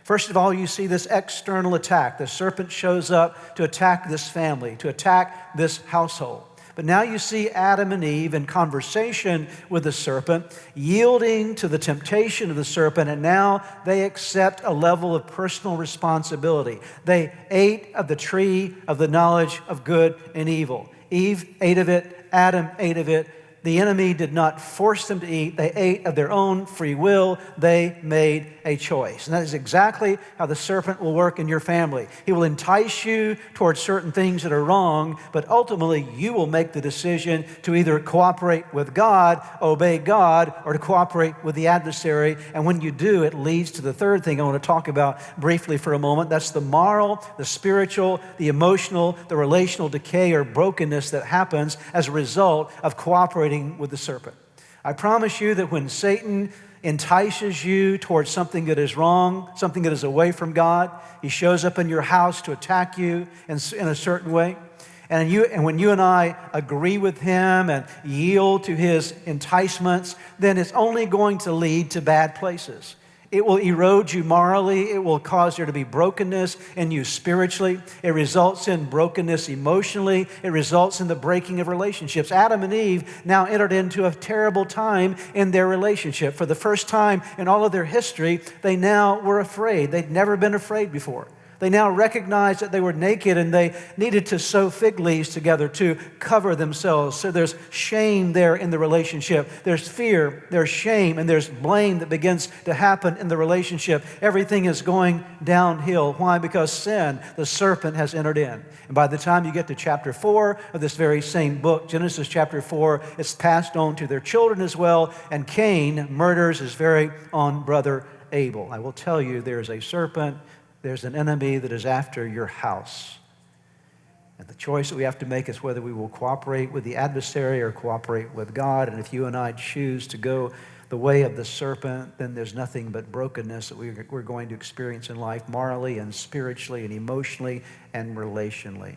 First of all, you see this external attack. The serpent shows up to attack this family, to attack this household. But now you see Adam and Eve in conversation with the serpent, yielding to the temptation of the serpent, and now they accept a level of personal responsibility. They ate of the tree of the knowledge of good and evil. Eve ate of it, Adam ate of it. The enemy did not force them to eat. They ate of their own free will. They made a choice. And that is exactly how the serpent will work in your family. He will entice you towards certain things that are wrong, but ultimately you will make the decision to either cooperate with God, obey God, or to cooperate with the adversary. And when you do, it leads to the third thing I want to talk about briefly for a moment. That's the moral, the spiritual, the emotional, the relational decay or brokenness that happens as a result of cooperating with the serpent. I promise you that when Satan entices you towards something that is wrong, something that is away from God, he shows up in your house to attack you in a certain way. And when you and I agree with him and yield to his enticements, then it's only going to lead to bad places. It will erode you morally. It will cause there to be brokenness in you spiritually. It results in brokenness emotionally. It results in the breaking of relationships. Adam and Eve now entered into a terrible time in their relationship. For the first time in all of their history, they now were afraid. They'd never been afraid before. They now recognized that they were naked and they needed to sew fig leaves together to cover themselves. So there's shame there in the relationship. There's fear, there's shame, and there's blame that begins to happen in the relationship. Everything is going downhill. Why? Because sin, the serpent, has entered in. And by the time you get to chapter 4 of this very same book, Genesis chapter 4, it's passed on to their children as well, and Cain murders his very own brother Abel. I will tell you, there's a serpent. There's an enemy that is after your house. And the choice that we have to make is whether we will cooperate with the adversary or cooperate with God. And if you and I choose to go the way of the serpent, then there's nothing but brokenness that we're going to experience in life morally and spiritually and emotionally and relationally.